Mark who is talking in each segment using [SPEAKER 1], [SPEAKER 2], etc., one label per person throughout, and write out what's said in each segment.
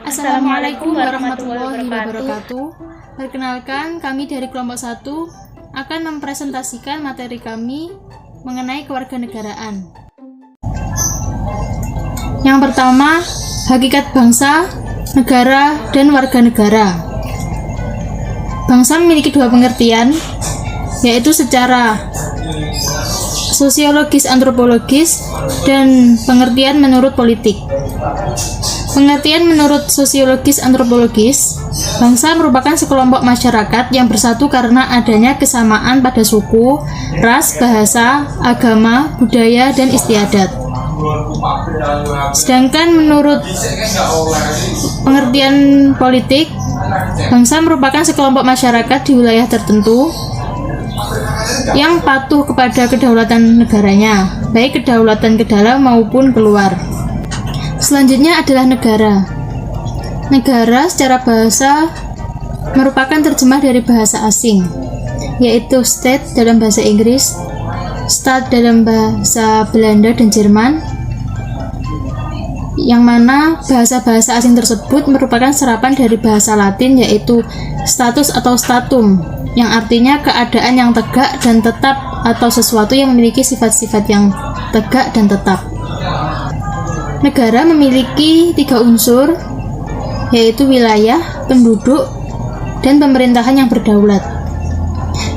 [SPEAKER 1] Assalamualaikum warahmatullahi wabarakatuh. Perkenalkan, kami dari kelompok 1 akan mempresentasikan materi kami mengenai kewarganegaraan. Yang pertama, hakikat bangsa, negara, dan warga negara. Bangsa memiliki dua pengertian, yaitu secara sosiologis antropologis dan pengertian menurut politik. Pengertian menurut sosiologis antropologis, bangsa merupakan sekelompok masyarakat yang bersatu karena adanya kesamaan pada suku, ras, bahasa, agama, budaya, dan istiadat. Sedangkan menurut pengertian politik, bangsa merupakan sekelompok masyarakat di wilayah tertentu yang patuh kepada kedaulatan negaranya, baik kedaulatan ke dalam maupun keluar. Selanjutnya adalah negara. Negara secara bahasa merupakan terjemah dari bahasa asing, yaitu state dalam bahasa Inggris, Staat dalam bahasa Belanda dan Jerman, yang mana bahasa-bahasa asing tersebut merupakan serapan dari bahasa Latin, yaitu status atau statum, yang artinya keadaan yang tegak dan tetap atau sesuatu yang memiliki sifat-sifat yang tegak dan tetap. Negara memiliki 3 unsur, yaitu wilayah, penduduk, dan pemerintahan yang berdaulat.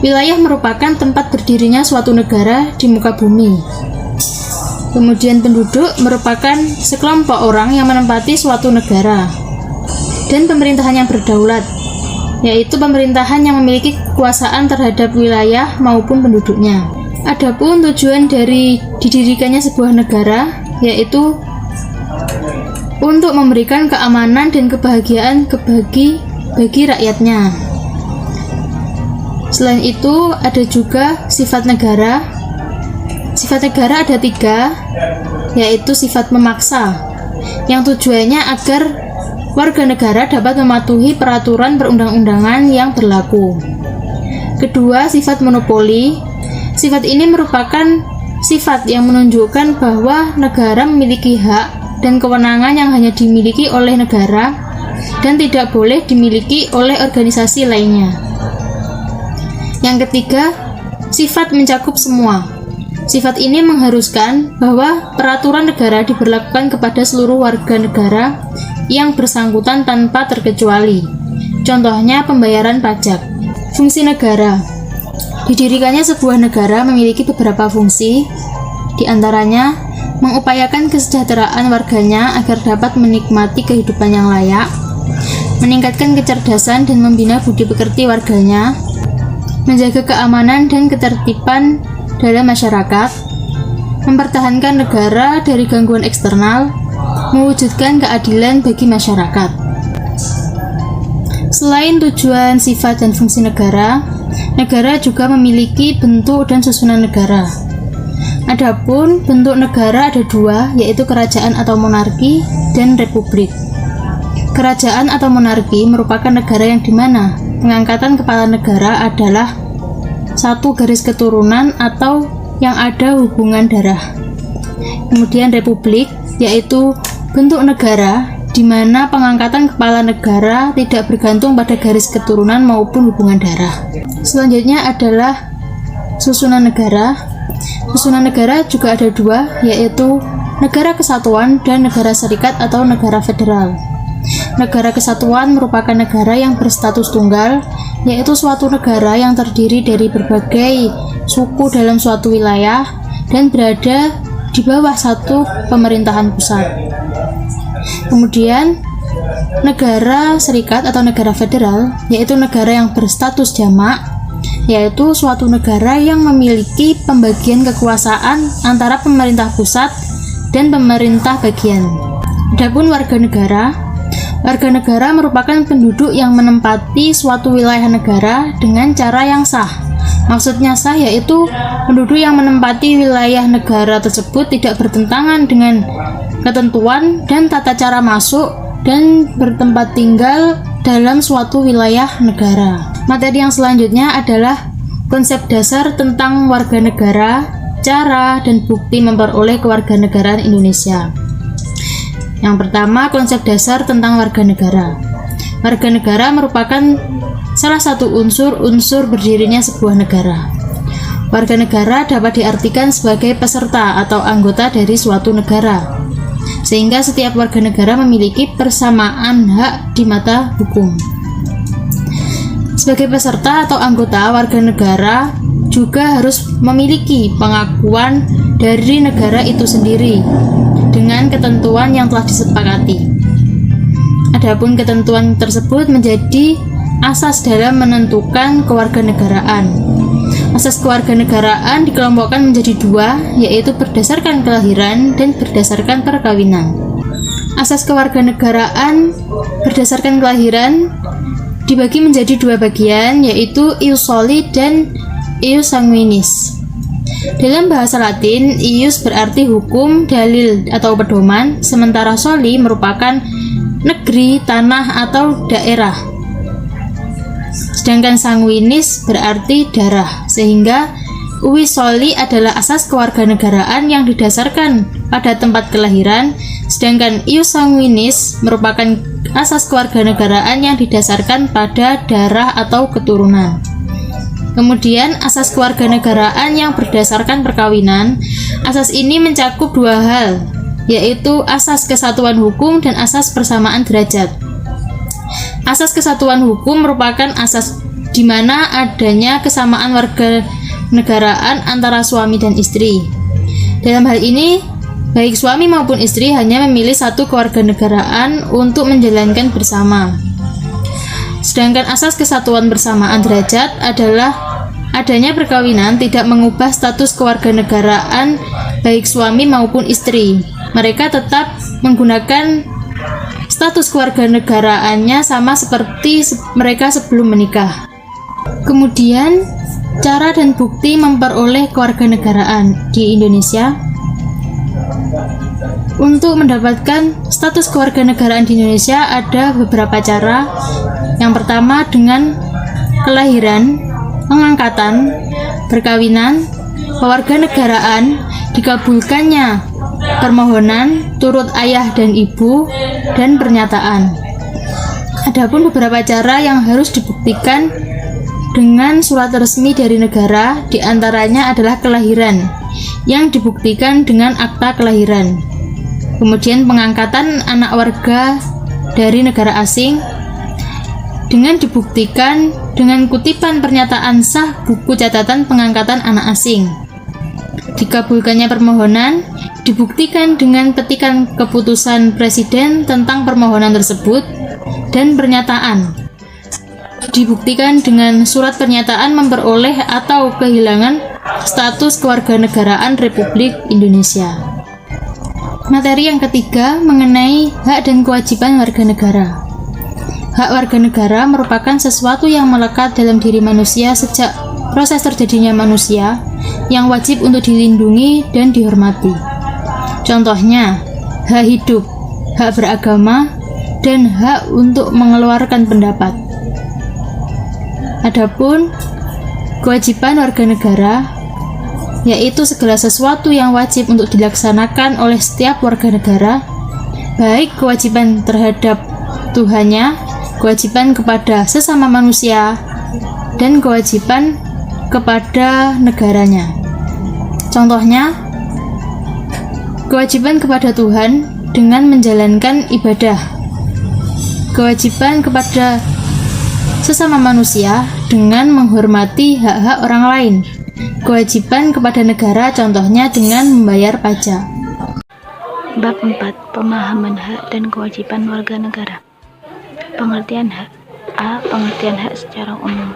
[SPEAKER 1] Wilayah merupakan tempat berdirinya suatu negara di muka bumi. Kemudian penduduk merupakan sekelompok orang yang menempati suatu negara. Dan pemerintahan yang berdaulat, yaitu pemerintahan yang memiliki kekuasaan terhadap wilayah maupun penduduknya. Adapun tujuan dari didirikannya sebuah negara, yaitu untuk memberikan keamanan dan kebahagiaan bagi rakyatnya. Selain itu, ada juga sifat negara. Sifat negara ada 3, yaitu sifat memaksa, yang tujuannya agar warga negara dapat mematuhi peraturan perundang-undangan yang berlaku. Kedua, sifat monopoli. Sifat ini merupakan sifat yang menunjukkan bahwa negara memiliki hak dan kewenangan yang hanya dimiliki oleh negara dan tidak boleh dimiliki oleh organisasi lainnya. Yang ketiga, sifat mencakup semua. Sifat ini mengharuskan bahwa peraturan negara diberlakukan kepada seluruh warga negara yang bersangkutan tanpa terkecuali. Contohnya pembayaran pajak. Fungsi negara. Didirikannya sebuah negara memiliki beberapa fungsi, di antaranya mengupayakan kesejahteraan warganya agar dapat menikmati kehidupan yang layak, meningkatkan kecerdasan dan membina budi pekerti warganya, menjaga keamanan dan ketertiban dalam masyarakat, mempertahankan negara dari gangguan eksternal, mewujudkan keadilan bagi masyarakat. Selain tujuan, sifat, dan fungsi negara, negara juga memiliki bentuk dan susunan negara. Adapun bentuk negara ada 2, yaitu kerajaan atau monarki dan republik. Kerajaan atau monarki merupakan negara yang dimana pengangkatan kepala negara adalah satu garis keturunan atau yang ada hubungan darah. Kemudian republik, yaitu bentuk negara di mana pengangkatan kepala negara tidak bergantung pada garis keturunan maupun hubungan darah. Selanjutnya adalah susunan negara. Susunan negara juga ada 2, yaitu negara kesatuan dan negara serikat atau negara federal. Negara kesatuan merupakan negara yang berstatus tunggal, yaitu suatu negara yang terdiri dari berbagai suku dalam suatu wilayah dan berada di bawah satu pemerintahan pusat. Kemudian, negara serikat atau negara federal, yaitu negara yang berstatus jamak, yaitu suatu negara yang memiliki pembagian kekuasaan antara pemerintah pusat dan pemerintah bagian. Adapun warga negara merupakan penduduk yang menempati suatu wilayah negara dengan cara yang sah. Maksudnya sah yaitu penduduk yang menempati wilayah negara tersebut tidak bertentangan dengan ketentuan dan tata cara masuk dan bertempat tinggal dalam suatu wilayah negara. Materi yang selanjutnya adalah konsep dasar tentang warga negara cara dan bukti memperoleh kewarganegaraan Indonesia. Yang pertama, konsep dasar tentang warga negara. Warga negara merupakan salah satu unsur berdirinya sebuah negara. Warga negara dapat diartikan sebagai peserta atau anggota dari suatu negara, sehingga setiap warga negara memiliki persamaan hak di mata hukum. Sebagai peserta atau anggota, warga negara juga harus memiliki pengakuan dari negara itu sendiri dengan ketentuan yang telah disepakati. Adapun ketentuan tersebut menjadi asas dalam menentukan kewarganegaraan. Asas kewarganegaraan dikelompokkan menjadi dua, yaitu berdasarkan kelahiran dan berdasarkan perkawinan. Asas kewarganegaraan berdasarkan kelahiran dibagi menjadi dua bagian, yaitu ius soli dan ius sanguinis. Dalam bahasa Latin, ius berarti hukum, dalil, atau pedoman, sementara soli merupakan negeri, tanah, atau daerah. Sedangkan sanguinis berarti darah, sehingga uis soli adalah asas kewarganegaraan yang didasarkan pada tempat kelahiran, sedangkan ius sanguinis merupakan asas kewarganegaraan yang didasarkan pada darah atau keturunan. Kemudian asas kewarganegaraan yang berdasarkan perkawinan. Asas ini mencakup dua hal, yaitu asas kesatuan hukum dan asas persamaan derajat. Asas kesatuan hukum merupakan asas di mana adanya kesamaan warga negaraan antara suami dan istri. Dalam hal ini, baik suami maupun istri hanya memilih satu kewarganegaraan untuk menjalankan bersama. Sedangkan asas kesatuan persamaan derajat adalah adanya perkawinan tidak mengubah status kewarganegaraan baik suami maupun istri. Mereka tetap menggunakan status kewarganegaraannya sama seperti mereka sebelum menikah. Kemudian, cara dan bukti memperoleh kewarganegaraan di Indonesia. Untuk mendapatkan status kewarganegaraan di Indonesia ada beberapa cara. Yang pertama dengan kelahiran, pengangkatan, perkawinan, kewarganegaraan, dikabulkannya permohonan turut ayah dan ibu, dan pernyataan. Adapun beberapa cara yang harus dibuktikan dengan surat resmi dari negara, diantaranya adalah kelahiran yang dibuktikan dengan akta kelahiran. Kemudian pengangkatan anak warga dari negara asing dengan dibuktikan dengan kutipan pernyataan sah buku catatan pengangkatan anak asing. Dikabulkannya permohonan dibuktikan dengan petikan keputusan presiden tentang permohonan tersebut dan pernyataan. Dibuktikan dengan surat pernyataan memperoleh atau kehilangan status kewarganegaraan Republik Indonesia. Materi yang ketiga mengenai hak dan kewajiban warga negara. Hak warga negara merupakan sesuatu yang melekat dalam diri manusia sejak proses terjadinya manusia yang wajib untuk dilindungi dan dihormati. Contohnya, hak hidup, hak beragama, dan hak untuk mengeluarkan pendapat. Adapun kewajiban warga negara yaitu segala sesuatu yang wajib untuk dilaksanakan oleh setiap warga negara, baik kewajiban terhadap Tuhannya, kewajiban kepada sesama manusia, dan kewajiban kepada negaranya. Contohnya, kewajiban kepada Tuhan dengan menjalankan ibadah, kewajiban kepada sesama manusia dengan menghormati hak-hak orang lain, kewajiban kepada negara contohnya dengan membayar pajak.
[SPEAKER 2] Bab 4. Pemahaman hak dan kewajiban warga negara. Pengertian hak. A. Pengertian hak secara umum.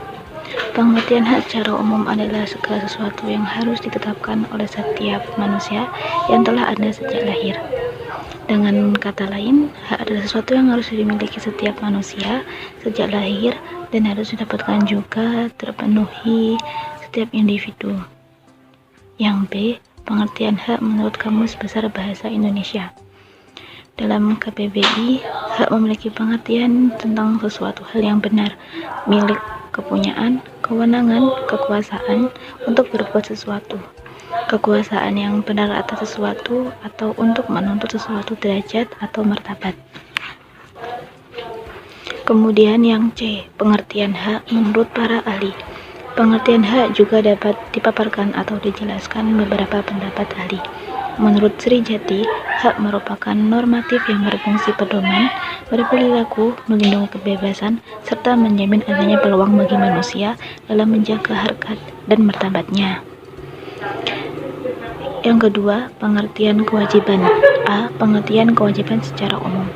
[SPEAKER 2] Pengertian hak secara umum adalah segala sesuatu yang harus ditetapkan oleh setiap manusia yang telah ada sejak lahir. Dengan kata lain, hak adalah sesuatu yang harus dimiliki setiap manusia sejak lahir dan harus didapatkan juga terpenuhi setiap individu. Yang B. Pengertian hak menurut Kamus Besar Bahasa Indonesia. Dalam KBBI, hak memiliki pengertian tentang sesuatu hal yang benar, milik, kepunyaan, kewenangan, kekuasaan untuk berbuat sesuatu. kekuasaan yang benar atas sesuatu atau untuk menuntut sesuatu derajat atau martabat. Kemudian yang C, pengertian hak menurut para ahli. Pengertian hak juga dapat dipaparkan atau dijelaskan beberapa pendapat ahli. Menurut Sri Jati, hak merupakan normatif yang berfungsi pedoman, berperilaku, melindungi kebebasan, serta menjamin adanya peluang bagi manusia dalam menjaga harkat dan martabatnya. Yang kedua, pengertian kewajiban. A. Pengertian kewajiban secara umum.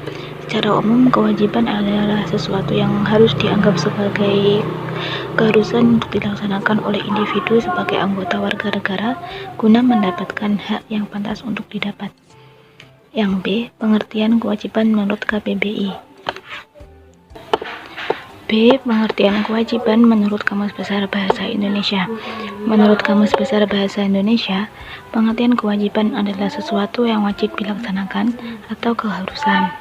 [SPEAKER 2] Secara umum, kewajiban adalah sesuatu yang harus dianggap sebagai keharusan untuk dilaksanakan oleh individu sebagai anggota warga negara guna mendapatkan hak yang pantas untuk didapat. Yang B. Pengertian kewajiban menurut KBBI. B. Pengertian kewajiban menurut Kamus Besar Bahasa Indonesia. Menurut Kamus Besar Bahasa Indonesia, pengertian kewajiban adalah sesuatu yang wajib dilaksanakan atau keharusan.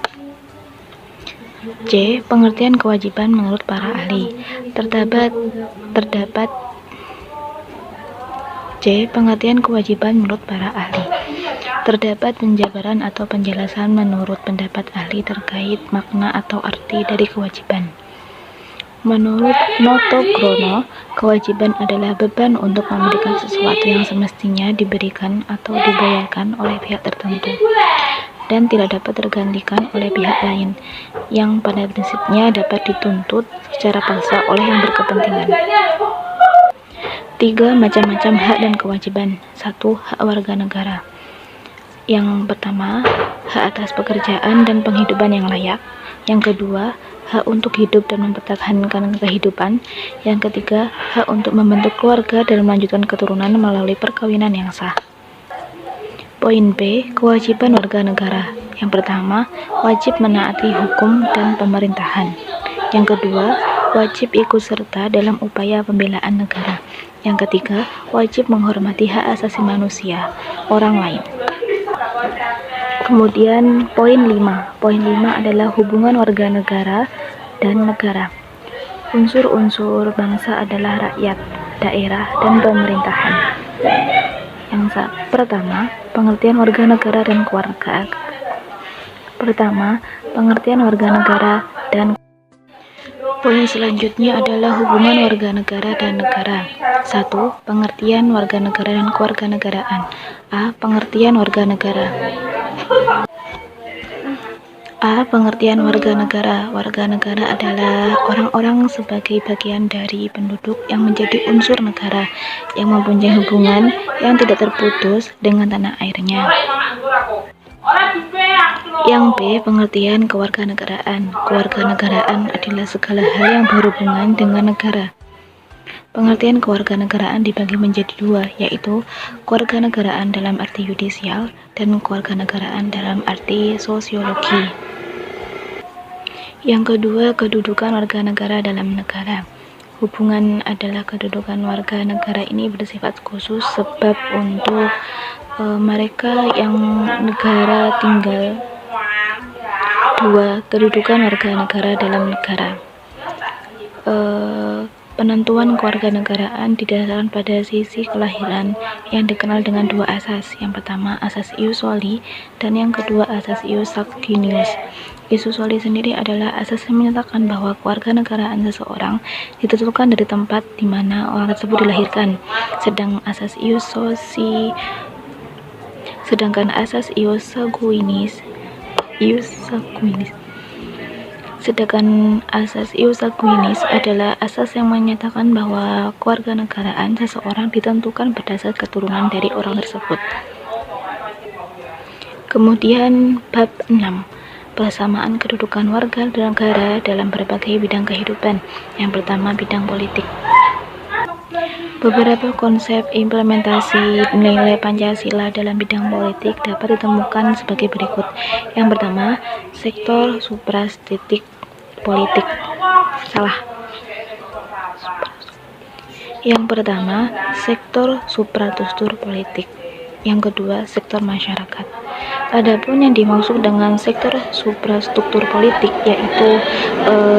[SPEAKER 2] C. Pengertian kewajiban menurut para ahli. Terdapat C. Pengertian kewajiban menurut para ahli. Terdapat penjabaran atau penjelasan menurut pendapat ahli terkait makna atau arti dari kewajiban. Menurut Noto Krono, kewajiban adalah beban untuk memberikan sesuatu yang semestinya diberikan atau dibayarkan oleh pihak tertentu dan tidak dapat tergantikan oleh pihak lain, yang pada prinsipnya dapat dituntut secara paksa oleh yang berkepentingan. 3. Macam-macam hak dan kewajiban. 1. Hak warga negara. Yang pertama, hak atas pekerjaan dan penghidupan yang layak. Yang kedua, hak untuk hidup dan mempertahankan kehidupan. Yang ketiga, hak untuk membentuk keluarga dan melanjutkan keturunan melalui perkawinan yang sah. Poin B, kewajiban warga negara. Yang pertama, wajib menaati hukum dan pemerintahan. Yang kedua, wajib ikut serta dalam upaya pembelaan negara. Yang ketiga, wajib menghormati hak asasi manusia orang lain. Kemudian poin 5. Poin 5 adalah hubungan warga negara dan negara. Unsur-unsur bangsa adalah rakyat, daerah, dan pemerintahan. Yang pertama, pengertian warga negara dan keluarga. Pertama, pengertian warga negara dan poin selanjutnya adalah hubungan warga negara dan negara. 1. Pengertian warga negara dan kewarganegaraan. A. Pengertian warga negara. A. Pengertian warga negara. Warga negara adalah orang-orang sebagai bagian dari penduduk yang menjadi unsur negara, yang mempunyai hubungan yang tidak terputus dengan tanah airnya. Yang B. Pengertian kewarganegaraan. Kewarganegaraan adalah segala hal yang berhubungan dengan negara. Pengertian kewarganegaraan dibagi menjadi dua, yaitu kewarganegaraan dalam arti yudisial dan kewarganegaraan dalam arti sosiologi. Yang kedua, kedudukan warga negara dalam negara. Hubungan adalah kedudukan warga negara ini bersifat khusus sebab untuk mereka yang negara tinggal. 2. Kedudukan warga negara dalam negara. Penentuan kewarganegaraan didasarkan pada sisi kelahiran yang dikenal dengan dua asas. Yang pertama, asas ius soli, dan yang kedua, asas ius sanguinis. Ius soli sendiri adalah asas yang menyatakan bahwa kewarganegaraan seseorang ditentukan dari tempat di mana orang tersebut dilahirkan. Sedangkan asas ius sanguinis adalah asas yang menyatakan bahwa kewarganegaraan seseorang ditentukan berdasar keturunan dari orang tersebut. Kemudian bab 6, persamaan kedudukan warga negara dalam berbagai bidang kehidupan. Yang pertama, bidang politik. Beberapa konsep implementasi nilai Pancasila dalam bidang politik dapat ditemukan sebagai berikut. Yang pertama, sektor suprastitik politik. Yang pertama, sektor supratustur politik. Yang kedua, sektor masyarakat. Adapun yang dimaksud dengan sektor suprastruktur politik yaitu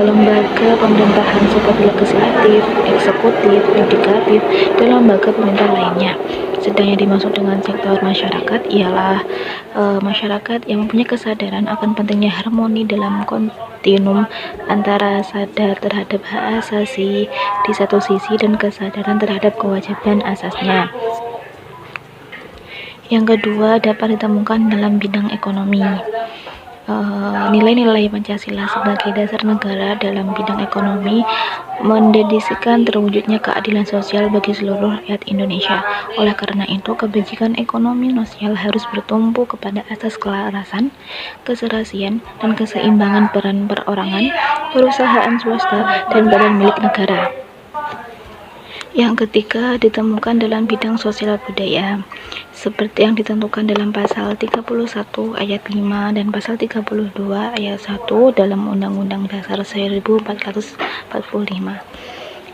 [SPEAKER 2] lembaga pemerintahan seperti legislatif, eksekutif, yudikatif, dan lembaga pemerintah lainnya. Sedang yang dimaksud dengan sektor masyarakat ialah masyarakat yang mempunyai kesadaran akan pentingnya harmoni dalam kontinum antara sadar terhadap hak asasi di satu sisi dan kesadaran terhadap kewajiban asasnya. Yang kedua dapat ditemukan dalam bidang ekonomi. Nilai-nilai Pancasila sebagai dasar negara dalam bidang ekonomi mendedikasikan terwujudnya keadilan sosial bagi seluruh rakyat Indonesia. Oleh karena itu, kebijakan ekonomi sosial harus bertumpu kepada asas kelarasan, keserasian, dan keseimbangan peran perorangan, perusahaan swasta, dan badan milik negara. Yang ketiga ditemukan dalam bidang sosial budaya, seperti yang ditentukan dalam pasal 31 ayat 5 dan pasal 32 ayat 1 dalam Undang-Undang Dasar 1445,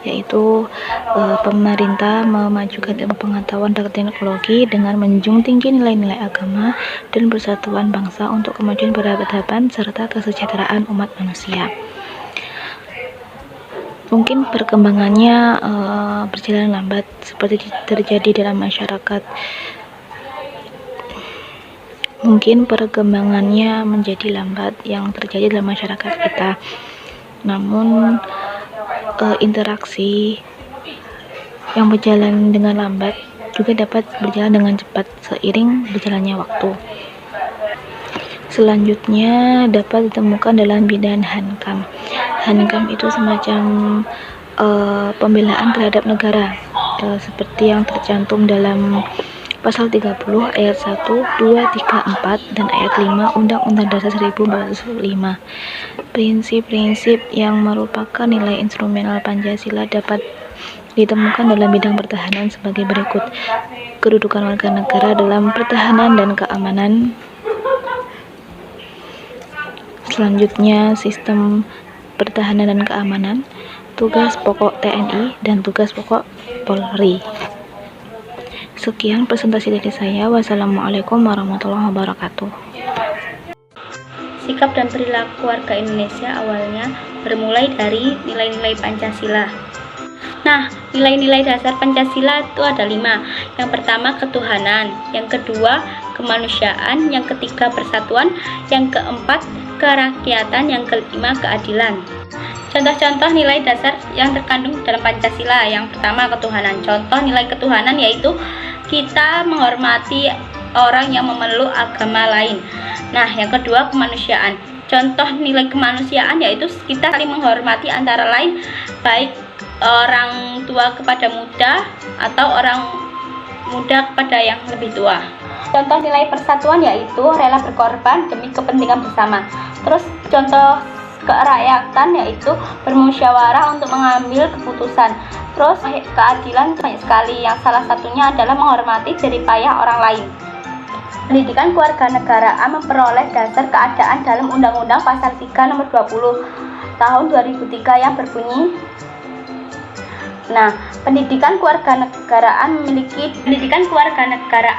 [SPEAKER 2] yaitu pemerintah memajukan ilmu pengetahuan dan teknologi dengan menjunjung tinggi nilai-nilai agama dan persatuan bangsa untuk kemajuan peradaban serta kesejahteraan umat manusia. Mungkin perkembangannya berjalan lambat seperti terjadi dalam masyarakat. Mungkin perkembangannya menjadi lambat yang terjadi dalam masyarakat kita. Namun interaksi yang berjalan dengan lambat juga dapat berjalan dengan cepat seiring berjalannya waktu. Selanjutnya dapat ditemukan dalam bidang Hankam. Hankam itu semacam pembelaan terhadap negara, seperti yang tercantum dalam pasal 30 ayat 1, 2, 3, 4 dan ayat 5 Undang-Undang Dasar 1445. Prinsip-prinsip yang merupakan nilai instrumental Pancasila dapat ditemukan dalam bidang pertahanan sebagai berikut: kedudukan warga negara dalam pertahanan dan keamanan. Selanjutnya, sistem pertahanan dan keamanan, tugas pokok TNI, dan tugas pokok Polri. Sekian presentasi dari saya. Wassalamualaikum warahmatullahi wabarakatuh.
[SPEAKER 3] Sikap dan perilaku warga Indonesia awalnya bermulai dari nilai-nilai Pancasila. Nah, nilai-nilai dasar Pancasila itu ada 5. Yang pertama ketuhanan, yang kedua kemanusiaan, yang ketiga persatuan, yang keempat kerakyatan, yang kelima keadilan. Contoh-contoh nilai dasar yang terkandung dalam Pancasila. Yang pertama ketuhanan. Contoh nilai ketuhanan yaitu kita menghormati orang yang memeluk agama lain. Nah, yang kedua kemanusiaan. Contoh nilai kemanusiaan yaitu kita saling menghormati antara lain, baik orang tua kepada muda atau orang muda kepada yang lebih tua. Contoh nilai persatuan yaitu rela berkorban demi kepentingan bersama. Terus contoh kerakyatan yaitu bermusyawarah untuk mengambil keputusan. Terus keadilan banyak sekali, yang salah satunya adalah menghormati jeripayah orang lain. Pendidikan kewarganegaraan memperoleh dasar keadaan dalam Undang-Undang Pasal 3 Nomor 20 Tahun 2003 yang berbunyi. Nah, pendidikan kewarganegaraan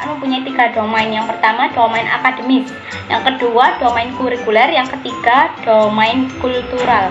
[SPEAKER 3] mempunyai 3 domain. Yang pertama domain akademis, yang kedua domain kurikuler, yang ketiga domain kultural.